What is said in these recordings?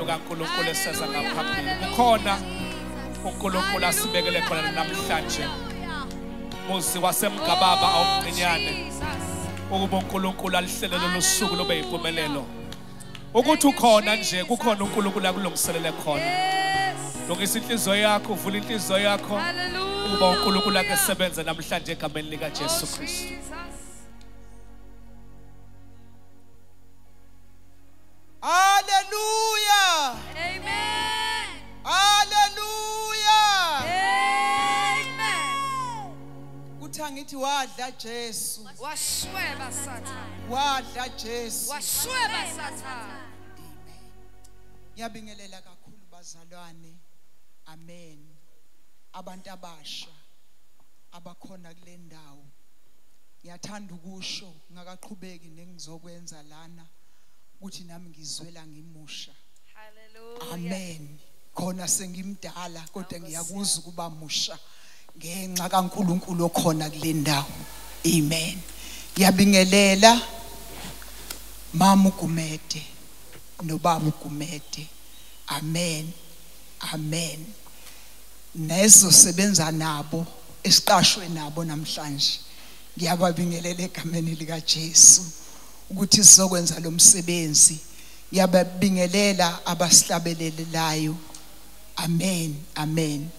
umlando kaNkulunkulu eseza ngaphambili. Kukhona uNkulunkulu asibekele khona namhlanje. Muzi wasemgababa awumncinyane. Ukuba uNkulunkulu alihlelele losuku lobe yimpumelelo. Ukuthi ukhona nje kukhona uNkulunkulu akulungiselele khona. Lungisa inhliziyo yakho, vula inhliziyo yakho. Ukuba uNkulunkulu akesebenze namhlanje egameni lika Jesu Kristu. Hallelujah. Amen. Hallelujah. Amen. Uthangithi wadla Jesu. Washweba Satan. Wadla Jesu. Washweba Satan. Amen. Ngiyabingelela kakhulu bazalwane. Amen. Abantu abasha abakhona kule ndawo. Ngiyathanda ukusho ngakaqhubeki nengizokwenza lana. Uthi nami ngizwela ngimusha. Hallelujah. Amen. Khona sengimdala kodwa ngiyakuzwa kuba musha ngenxa kaNkulunkulu okhona kule ndawo. Amen. Ngiyabingelela mama uGumede nobaba uGumede. Amen. Amen. Nezo sebenza nabo esiqashwe nabo namhlanje. Ngiyababingelela egameni lika Jesu. Ukuthi sizokwenza lo msebenzi. Ngiyababingelela abasihlabelelayo. Amen. Amen.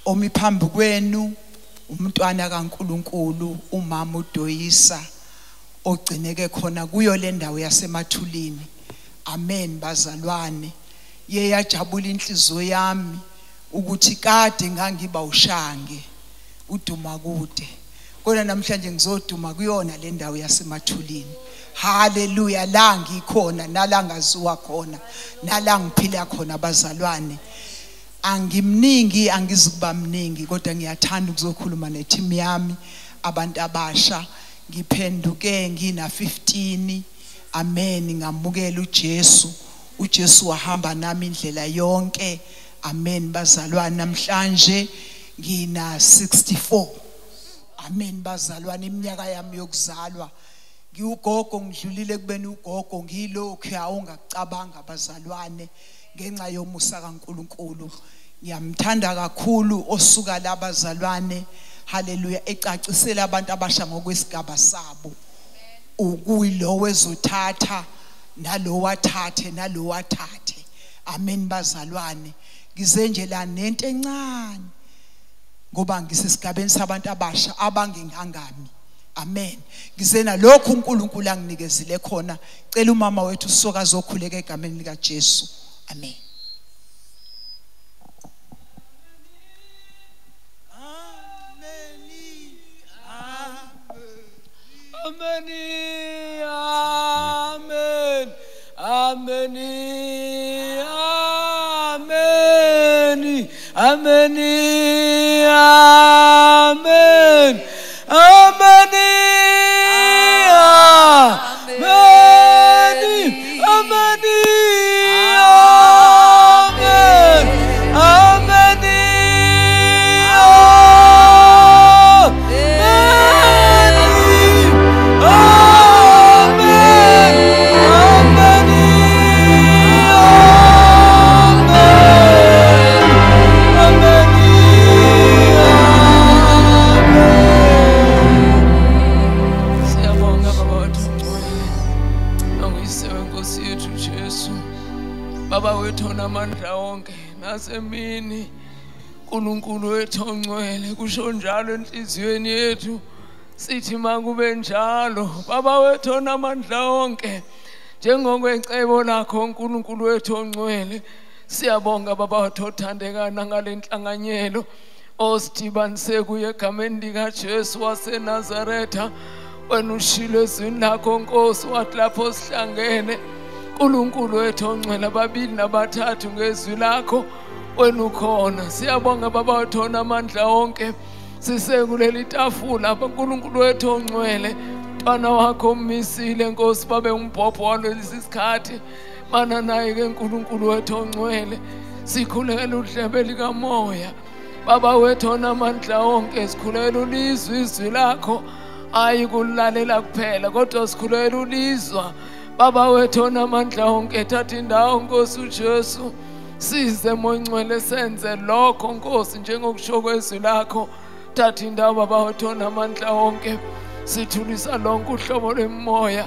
Omi phambi kwenu umntwana kaNkulunkulu umama uDoyisa ogcineke khona kuyo le ndawo yasemathulini. Amen bazalwane. Yeyajabula inhliziyo yami ukuthi kade ngangiba ushange uduma kude. Kodwa namhlanje ngizoduma kuyona le ndawo yasemathulini. Hallelujah. La ngikhona nala ngaziwa khona nala ngiphila khona bazalwane. Angimningi angizukuba mningi kodwa ngiyathanda ukuzokhuluma neteam yami abantu abasha. Ngiphenduke ngina 15. Amen. Ngamukela uJesu. uJesu wahamba nami indlela yonke. Amen bazalwane. Namhlanje ngina 64. Amen bazalwane. Iminyaka yami yokuzalwa ngiugogo ngidlulile kubeni ugogo ngilokhu awungacabanga bazalwane ngenxa yomusa kaNkulunkulu. Ngiyamthanda kakhulu osuka la bazalwane. Hallelujah. Ecacisela abantu abasha ngokwesigaba sabo. Ukuyilo wezothatha nalo wathathe nalo wathathe. Amen bazalwane. Ngize nje la nento encane ngoba ngisesigabeni sabantu abasha abangengangami. Amen. Ngizena lokhu uNkulunkulu anginikezile khona. Cela umama wethu soka azokhuleka egameni lika Jesu. Amen. Amen. Amen. Amen. Amen. Amen. Amen. Amen. Nasemini uNkulunkulu wethu ongcwele kusho njalo enhliziyweni yethu sithi makube njalo. Baba wethu onamandla onke njengokwecebo lakho uNkulunkulu wethu ongcwele siyabonga baba wethu othandekana ngale nhlanganyelo osidibanise kuye egameni lika Jesu waseNazaretha. Wena ushilo ezwini lakho Nkosi wathi lapho sihlangene uNkulunkulu wethu ongcwele ababili nabathathu ngezwi lakho wena ukhona. Siyabonga baba wethu onamandla onke sisekuleli tafula apha uNkulunkulu wethu ongcwele mntwana wakho umisile Nkosi babe umbhobho walesi sikhathi mana naye ke uNkulunkulu wethu ongcwele sikhulela udlebe likamoya baba wethu onamandla onke sikhulela ulizwi izwi lakho ayi kulalela kuphela kodwa sikhulela ulizwa Baba wethu onamandla onke, thatha indawo Nkosi uJesu. Size moyingcwele senze lokho Nkosi njengokusho kwezwi lakho. Thatha indawo Baba wethu onamandla onke. Sithulisa lonke uhlobo lwemoya,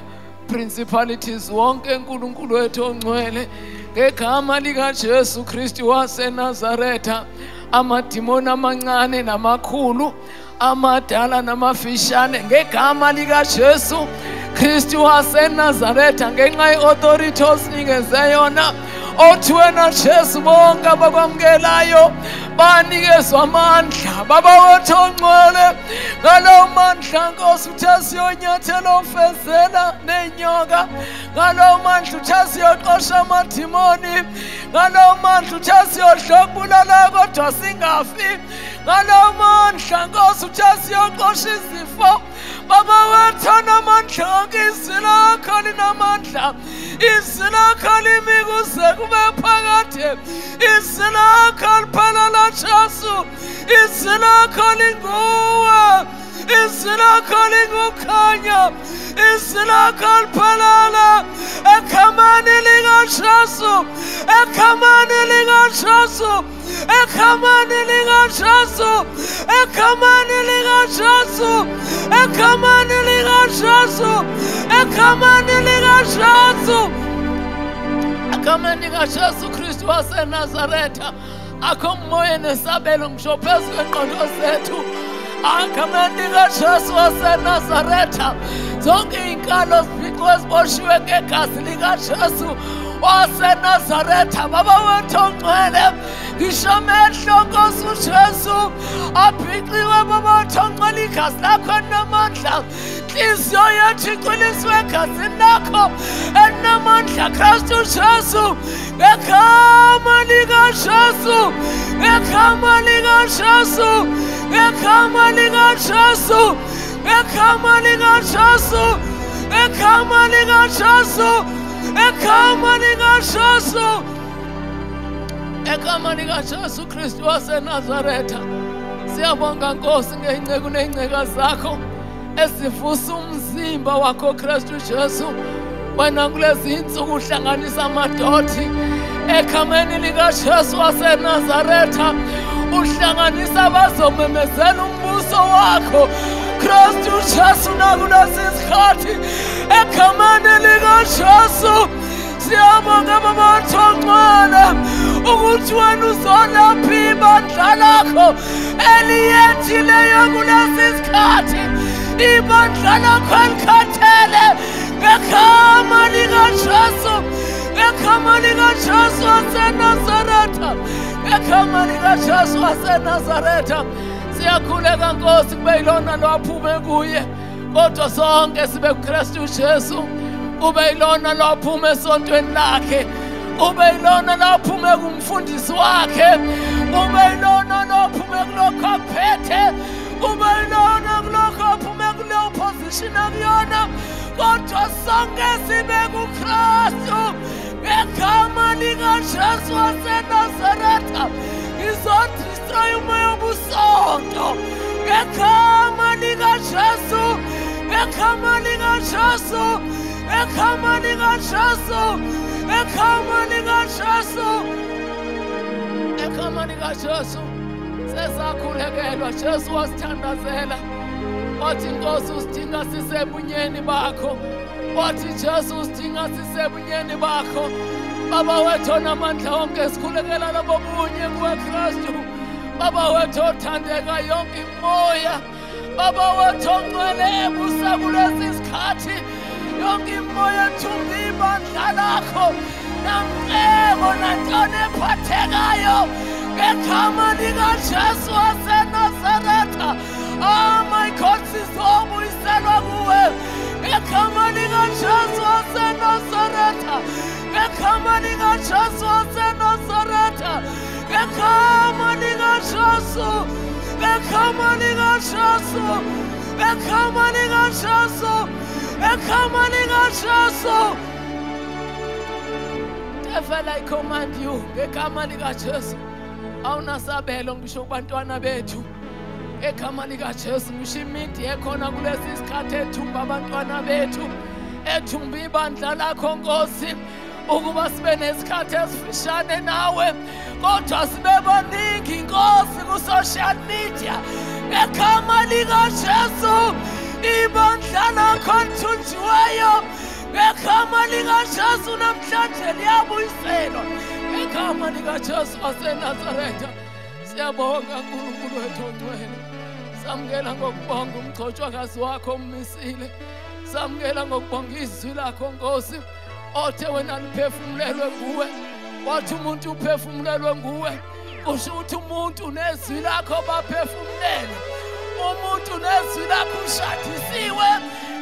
principalities wonke uNkulunkulu wethu ongcwele, ngegama lika Jesu Kristu waseNazaretha. Amadimoni amancane namakhulu, amadala namafishane, ngegama lika Jesu Kristu waseNazaretha, ngenxa ye-authority osinikeze yona, othi wena Jesu bonke abakwamukelayo banikezwa amandla. Baba wethu ongcwele, ngalowo mandla Nkosi uthe siyonyathela ofezela nenyoka, ngalowo mandla uthe siyoxosha amadimoni, ngalowo mandla uthe siyodlokubulala kodwa singafi, ngalowo mandla Nkosi uthe siyoxosha izifo. Baba wethu onamandla onke, izwi lakho linamandla, izwi lakho limi kuze kube phakade, izwi lakho liphelele Jesu, izwi lakho linguwe, izwi lakho lingukhanya, izwi lakho liphelele eghameni lika Jesu, eghameni lika Jesu, eghameni lika Jesu, eghameni lika Jesu, eghameni lika Jesu, eghameni lika Jesu, eghameni lika Jesu Kristu waseNazaretha. Akho moya nesabelo ngisho phezu kwengqondo zethu, eghameni lika Jesu waseNazaretha. Zonke inkalo zibhiqwe eziboshiwe ngegazi lika Jesu waseNazaretha. Baba wethu ongcwele, ngisho amehlo Nkosi uJesu abhiqiwe Baba wethu ongcwele, igazi lakho linamandla, inhliziyo yethu iqiliswe egazini lakho elinamandla Kristu Jesu, ngegama lika Jesu, ngegama lika Jesu, ngegama lika Jesu, ngegama lika Jesu, ngegama lika Jesu, ngegama lika Jesu, ngegama lika Jesu Kristu waseNazaretha. Siyabonga Nkosi ngeyinceku ney'nceka zakho esivusa umzimba wakho Kristu Jesu. Wena kulezi insuku uhlanganisa amadodi eghameni lika Jesu waseNazaretha, uhlanganisa abazomemezela umbuso wakho Kristu Jesu nakulesi sikhathi eghameni lika Jesu. Siyabonga Baba wethu ongcwele ukuthi wena uzolapha ibandla lakho eliyethileyo kulesi sikhathi, ibandla lakho elikhathele, ngegama lika Jesu, ngegama lika Jesu waseNazaretha, ngegama lika Jesu waseNazaretha. Siyakhuleka Nkosi kube yilona lwaphume kuye, kodwa sonke sibe kuKristu Jesu. Kube yilona lwaphume esontweni lakhe, kube yilona lwaphume kumfundisi wakhe, kube yilona lwaphume kulokho akuphethe, kube yilona kulokho aphume kuleyo position akuyona, kodwa sonke sibe kuKristu. Ngegama lika Jesu waseNazaretha, ngizodestroy umoya wobusonto ngegama lika Jesu, ngegama lika Jesu, ngegama lika Jesu, ngegama lika Jesu, ngegama lika Jesu. Sesakhulekelwa, Jesu wasithandazela, wathi Nkosi usidinga sisebunyeni bakho, wathi Jesu usidinga sisebunyeni bakho. Baba wethu onamandla onke, sikhulekela labo bunye kuwe Kristu. Baba wethu othandeka yonke imoya, Baba wethu ongcwele ebusa kulesi sikhathi, yonke imoya ethumba ibandla lakho, namcebo nantoni ephathekayo, ngegama lika Jesu waseNazaretha. Oh my God, sizobuyiselwa kuwe ngegama lika Jesu waseNazaretha, ngegama lika Jesu waseNazaretha, ngegama lika Jesu, ngegama lika Jesu, ngegama lika Jesu, ngegama lika Jesu. Devil, I command you, ngegama lika Jesu, awunasabelo ngisho kubantwana bethu. Egama lika Jesu, ngisho imithi ekhona kulesi sikhathi ethumba abantwana bethu, ethumba ibandla lakho Nkosi ukuba sibe nesikhathi esifishane nawe kodwa sibe baningi Nkosi ku social media ngegama lika Jesu ibandla lakho lithunjiweyo ngegama lika Jesu namhlanje liyabuyiselwa ngegama lika Jesu waseNazaretha. Siyabonga uNkulunkulu wethu ongcwele, samukela ngokubonga umgcotshwakazi wakho ummisile, samukela ngokubonga izwi lakho Nkosi othe wena liphefumulelwe nguwe, wathi umuntu uphefumulelwe nguwe, kusho ukuthi umuntu nezwi lakho baphefumulelwe, umuntu nezwi lakho ushadisiwe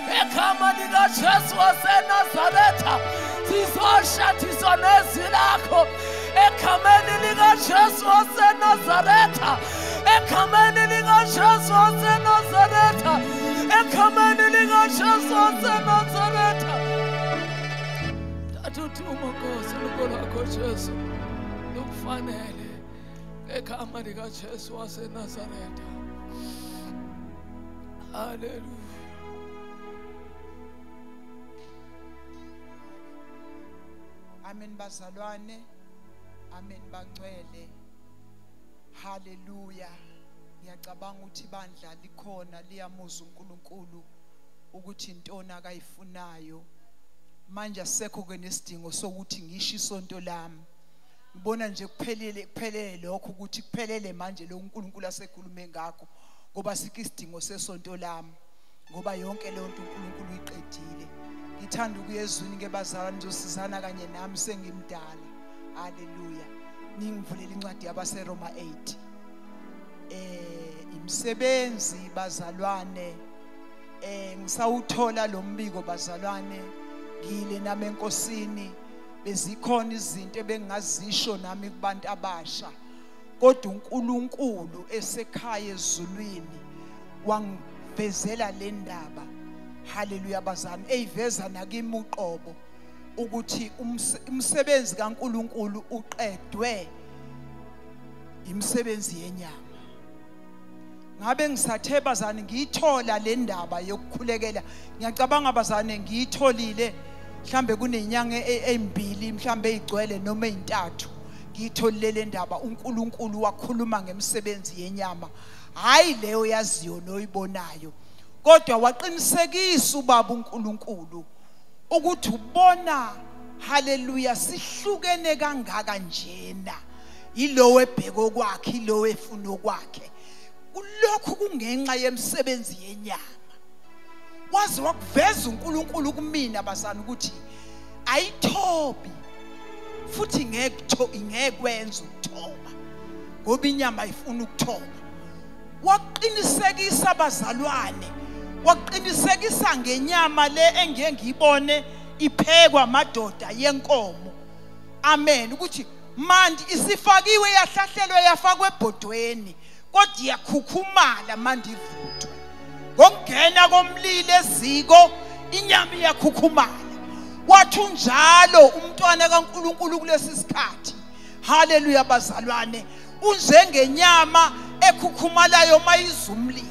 ngegama lika Jesu waseNazaretha. Sizoshadiswa nezwi lakho egameni lika Jesu waseNazaretha, egameni lika Jesu waseNazaretha, egameni lika Jesu waseNazaretha. Tathuthuma Nkosi luko lwakho Jesu lukufanele ngegama lika Jesu waseNazaretha. Hallelujah. Amen bazalwane, amen bangcwele. Hallelujah. Ngiyacabanga ukuthi ibandla likhona liyamuza uNkulunkulu ukuthi intoni akayifunayo. Manje asekho kwenesidingo sokuthi ngisho isonto lami. Ngibona nje kuphelele lokho ukuthi kuphelele manje lo uNkulunkulu asekhulume ngakho ngoba sikho isidingo sesonto lami ngoba yonke le nto uNkulunkulu uyiqedile. Ngithanda ukuyezwini ngebazalwane nizosizana kanye nami sengimdala. Hallelujah. Ningivulela incwadi yabaseRoma 8. Imsebenzi bazalwane, ngisawuthola lo mbiko bazalwane, ngile nami enkosini bezikhona izinto ebengazisho nami kubantu abasha, kodwa uNkulunkulu esekhaya ezulwini wangivezela le ndaba. Hallelujah bazalwane, eyiveza nakimi uqobo ukuthi umsebenzi kaNkulunkulu uqedwe imsebenzi yenyama. Ngabe ngisathe bazane ngiyithola le ndaba yokukhulekela, ngiyacabanga bazane ngiyitholile mhlambe kunenyanga ezimbili mhlambe ezigcwele noma ezintathu, ngiyitholile le ndaba uNkulunkulu wakhuluma ngemsebenzi yenyama, hayi leyo yaziyo noyibonayo, kodwa waqinisekisa ubaba uNkulunkulu ukuthi ubona. Hallelujah, sihlukene kangaka njena, yilowe ebheko kwakhe, yilowe efuna okwakhe, kulokhu kungenxa yemsebenzi yenyama. Wazi wakuveza uNkulunkulu kumina bazana ukuthi ayithobi futhi ngekwenza ukuthoba ngoba inyama ifuna ukuthoba. Waqinisekisa bazalwane, waqinisekisa ngenyama le engeke ngiyibone iphekwa amadoda yenkomo. Amen. Ukuthi manje isifakiwe yahlahlelwe yafakwe ebhodweni kodwa iyakhukhumala manje ivuthwe. Ngokungena komlilo eziko inyama iyakhukhumala. Wathi njalo umntwana kaNkulunkulu kulesi sikhathi. Hallelujah bazalwane, unjengenyama ekhukhumalayo mayizumlilo.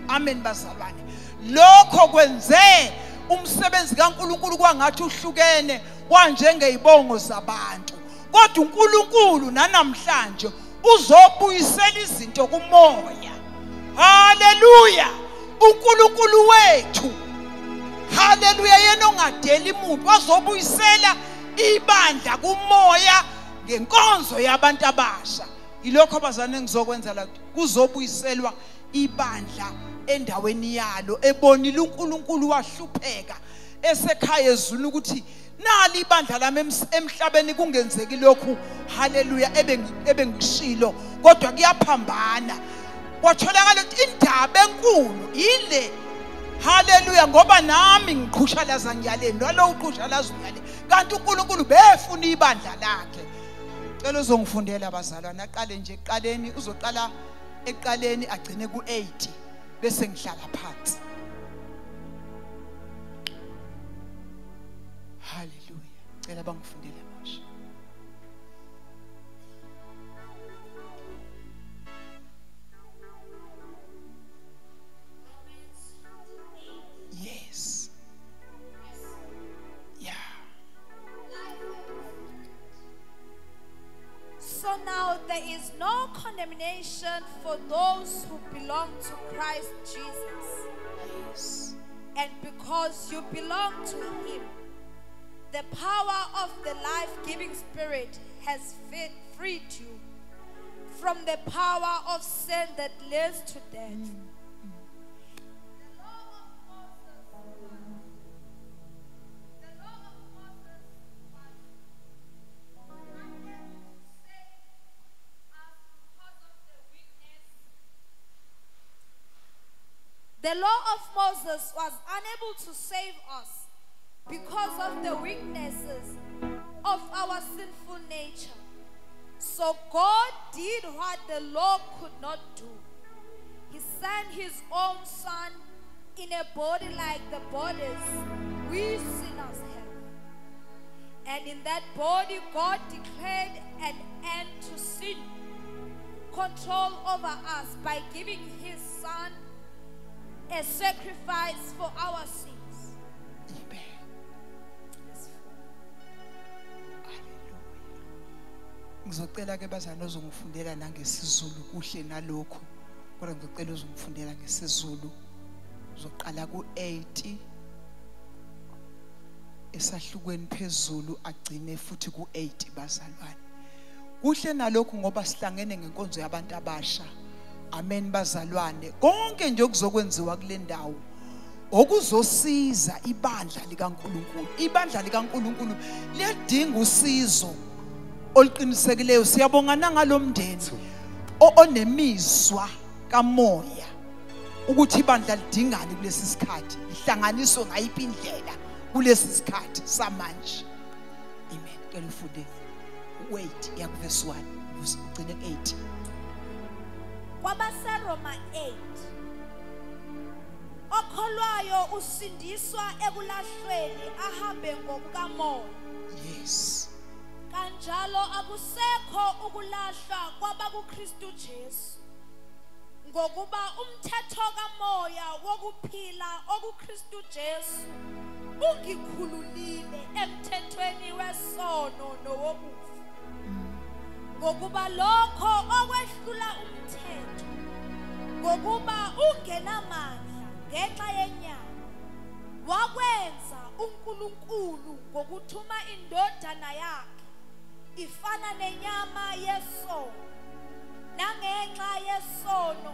Amen bazalwane. Lokho kwenze umsebenzi kaNkulunkulu kwangathi uhlukene wanjengezibongo zabantu, kodwa uNkulunkulu nanamhlanje uzobuyisela izinto kumoya. Hallelujah. uNkulunkulu wethu, hallelujah, yena ongadeli umuntu wazobuyisela ibandla kumoya ngenkonzo yabantu abasha. Yilokho abazane ngizokwenza la, kuzobuyiselwa ibandla endaweni yalo, ebonile uNkulunkulu wahlupheka esekhaya ezulu ukuthi nali ibandla lami emhlabeni kungenzeki lokhu. Hallelujah, ebengishilo kodwa kuyaphambana. Kwatholakala ukuthi indaba enkulu ile, hallelujah, ngoba nami ngiqhushalaza ngiyale nalo uqhushalaza ngiyale, kanti uNkulunkulu befuna ibandla lakhe. Cela uzongifundela abazalwane, aqale nje eqaleni, uzoqala eqaleni agcine ku8 bese ngihlala phansi. Hallelujah. Cela bangifundele amasha. Yes. So now there is no condemnation for those who belong to Christ Jesus. Yes. And because you belong to him, the power of the life-giving Spirit has freed you from the power of sin that leads to death. The law of Moses was unable to save us because of the weaknesses of our sinful nature. So God did what the law could not do. He sent his own son in a body like the bodies we sinners have. And in that body, God declared an end to sin, control over us by giving his son a sacrifice for our sins. Amen. Ngizocela ke bazana ozongifundela nangesizulu kuhle nalokho. Kodwa ngicela uzongifundela ngesizulu. Uzoqala ku8 esahlukweni phezulu agcine futhi ku8 bazalwane. Kuhle nalokho ngoba sihlangene ngenkonzo yabantu abasha. Amen bazalwane. Konke nje okuzokwenziwa kule ndawo okuzosiza ibandla likaNkuluNkulu. Ibandla likaNkuluNkulu liyadinga usizo oluqinisekileyo. Siyabonga ngalomndeni onemizwa kamoya ukuthi ibandla lidingani kulesi sikhathi, ihlanganiswe ngayiphi indlela kulesi sikhathi samanje. Amen. Ngicela ufunde wait ya verse 1 ugcine 8. KwabaseRoma 8, okholwayo usindiswa ekulahlweni ahambe ngokukamoya. Yes. Kanjalo akusekho ukulahlwa kwabakuKristu Jesu, ngokuba umthetho kamoya wokuphila okuKristu Jesu ungikhululile emthethweni wesono nowokufa. Ngokuba lokho okwehlula umthetho, ngokuba ungenamandla ngenxa yenyama, wakwenza uNkulunkulu ngokuthuma indodana yakhe ifana nenyama yesono, nangenxa yesono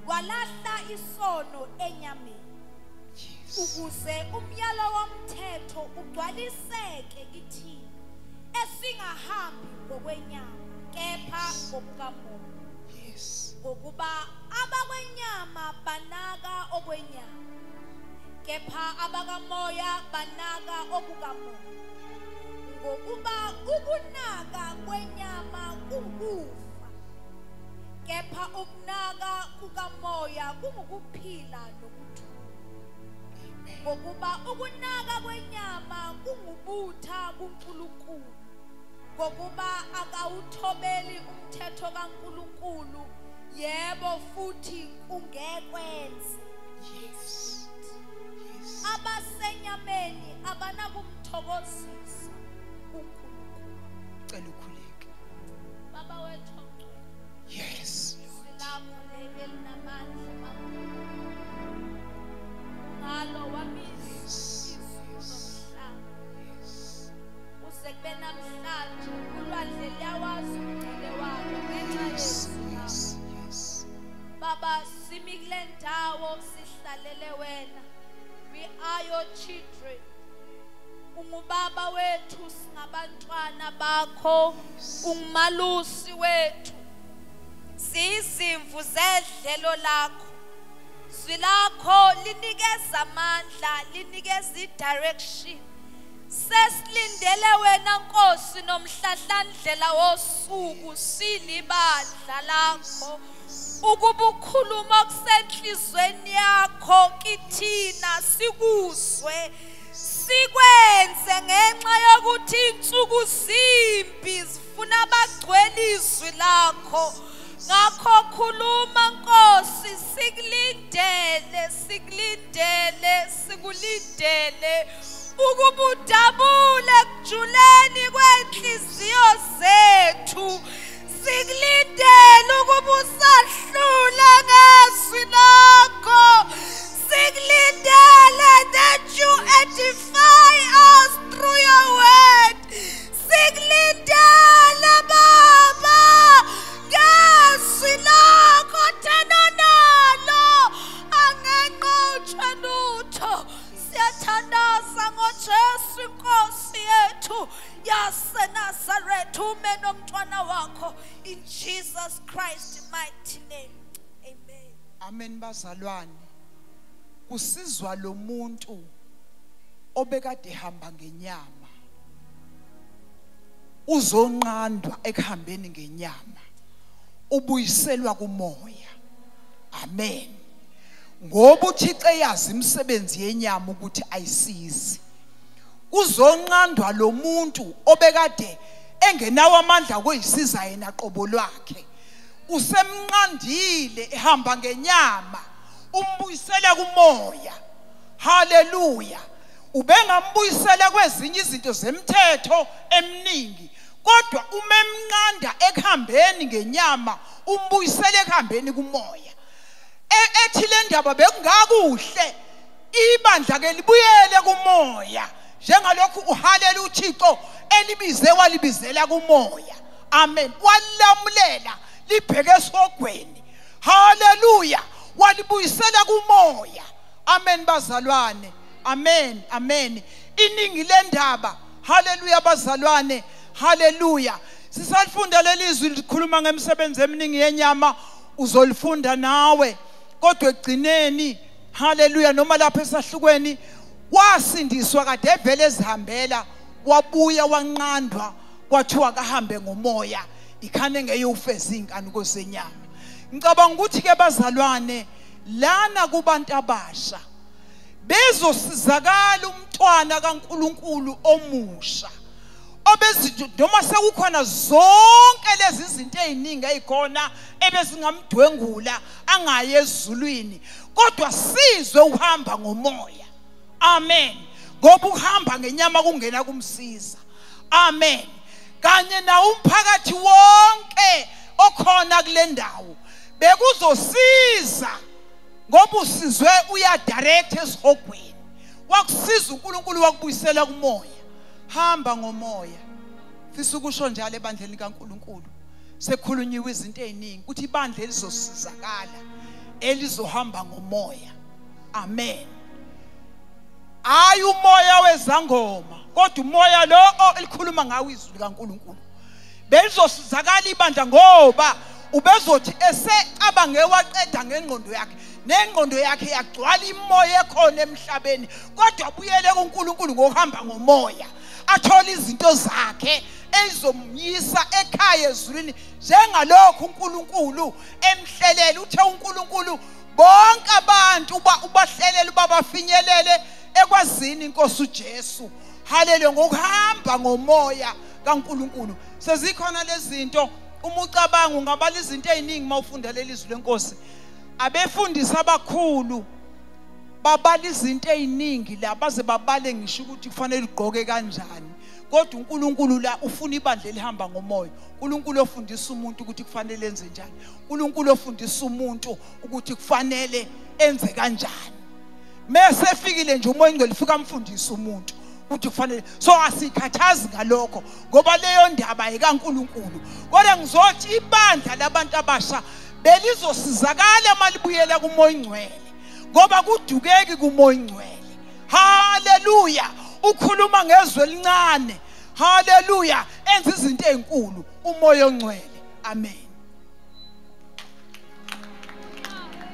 walahla isono enyameni, ukuze umyalo womthetho ugcwaliseke kithina esingahambi ngokwenyama kepha ngokukamoya. Yes. Ngokuba abakwenyama banaka okwenyama, kepha abakamoya banaka okukamoya. Ngokuba ukunaka kwenyama kungukufa, kepha ukunaka kukamoya kungukuphila nokuthula. Ngokuba ukunaka kwenyama kungubutha kuNkulunkulu, ngokuba akawuthobeli umthetho kaNkulunkulu, yebo futhi ungekwenze. Yes. Yes. Abasenyameni abanakumthokozisa uNkulunkulu. Cela ukhuleke. Baba wethu ongcwele, Yes. silapho lebe linamandla makhulu. Ngalo wamisa izulu nomhlaba. Uze kube namhlanje ulwandle liyawazi umngcele walo ngenxa yezwi lakho. Yes. Baba, simi kule ndawo sihlalele wena. We are your children. Ungubaba wethu, singabantwana bakho. Ungumalusi wethu. Siyizimvu zedlelo lakho. Izwi lakho linikeza amandla, linikeza i-direction. Sesilindele wena Nkosi nomhlahlandlela wosuku silibandla lakho, ukuba ukhuluma okusenhlizweni yakho kithina sikuzwe, sikwenze ngenxa yokuthi insuku zimbi zifuna abagcwele izwi lakho. Ngakho khuluma Nkosi, sikulindele, sikulindele, sikulindele, ukuba udabule kujuleni kwenhliziyo zethu, uthume nomntwana wakho in Jesus Christ's mighty name. Amen. Amen bazalwane. Kusizwa lo muntu obekade ehamba ngenyama. Uzonqandwa ekuhambeni ngenyama. Ubuyiselwa kumoya. Amen. Ngoba uThixo eyazi imisebenzi yenyama ukuthi ayisizi. Uzonqandwa lo muntu obekade engenawo amandla kuyisiza yena qobo lwakhe. Usemnqandile ehamba ngenyama, umbuyisela kumoya. Hallelujah. Ubengambuyisela kwezinye izinto zemthetho eminingi, kodwa umemnqanda ekuhambeni ngenyama, umbuyisela ekuhambeni kumoya. Ethi le ndaba bekungakuhle ibandla ke libuyele kumoya, njengalokhu uhalela uThixo elibize walibizela kumoya. Amen. Walamulela libheke esogweni. Hallelujah. Walibuyisela kumoya. Amen bazalwane. Amen. Amen. Iningi lendaba. Hallelujah bazalwane. Hallelujah. Sisalifunda lelizwi likhuluma ngemisebenzi eminingi yenyama, uzolifunda nawe. Kodwa egcineni, hallelujah, noma lapha esahlukweni wasindiswa kade evele ezihambela, wabuya wanqandwa, kwathiwa kahambe ngomoya, ikhane ngeyufeza inkanuko senyama. Ngicabanga ukuthi ke bazalwane, lana kubantu abasha bezosizakala umntwana kaNkulunkulu omusha. Obezithi noma sekukhona zonke lezi zinto eziningi ezikhona ebezingamdwengula angaye ezulwini, kodwa sizwe uhamba ngomoya. Amen. Ngoba uhamba ngenyama kungena kumsiza. Amen. Kanye na umphakathi wonke okhona kule ndawo bekuzosiza ngoba usizwe uya direct esihogweni. Wakusiza uNkulunkulu wakubuyisela kumoya. Hamba ngomoya. Fisa ukusho njalo ebandleni kaNkulunkulu. Sekhulunyiwe izinto eziningi ukuthi ibandla elizosizakala elizohamba ngomoya. Amen. Ayi umoya wezangoma, kodwa umoya lo elikhuluma ngawo izwi likaNkulunkulu. Belizosizakala ibandla ngoba ubezothi esecabange waqeda ngengqondo yakhe, nengqondo yakhe yagcwala imoya ekhona emhlabeni, kodwa abuyele kuNkulunkulu ngokuhamba ngomoya. Athola izinto zakhe ezomyisa ekhaya ezulwini, njengalokhu uNkulunkulu emhlelela. Uthe uNkulunkulu bonke abantu ubahlelela babafinyelele ekwazini inkosi uJesu. Hallelujah. Ngokuhamba ngomoya kaNkulunkulu sezikhona lezi zinto. Uma ucabanga ungabala izinto eziningi mawufunda lelizwi lenkosi. Abefundisi abakhulu babala izinto eziningi la baze babale ngisho ukuthi kufanele ugqoke kanjani, kodwa uNkulunkulu la ufuna ibandla elihamba ngomoya. uNkulunkulu ofundisa umuntu ukuthi kufanele enze njani. uNkulunkulu ofundisa umuntu ukuthi kufanele enze kanjani. Mase efikile nje umoya ngcwele ufika amfundisa umuntu ukuthi kufanele. So asikhathazi ngalokho ngoba leyo ndaba ayikaNkulunkulu. Kodwa ngizothi ibandla labantu abasha belizosizakala malibuyela kumoya ngcwele, ngoba kudukeki kumoya ngcwele. Hallelujah. Ukhuluma ngezwe elincane. Hallelujah. Enza izinto ezinkulu umoya ongcwele. Amen.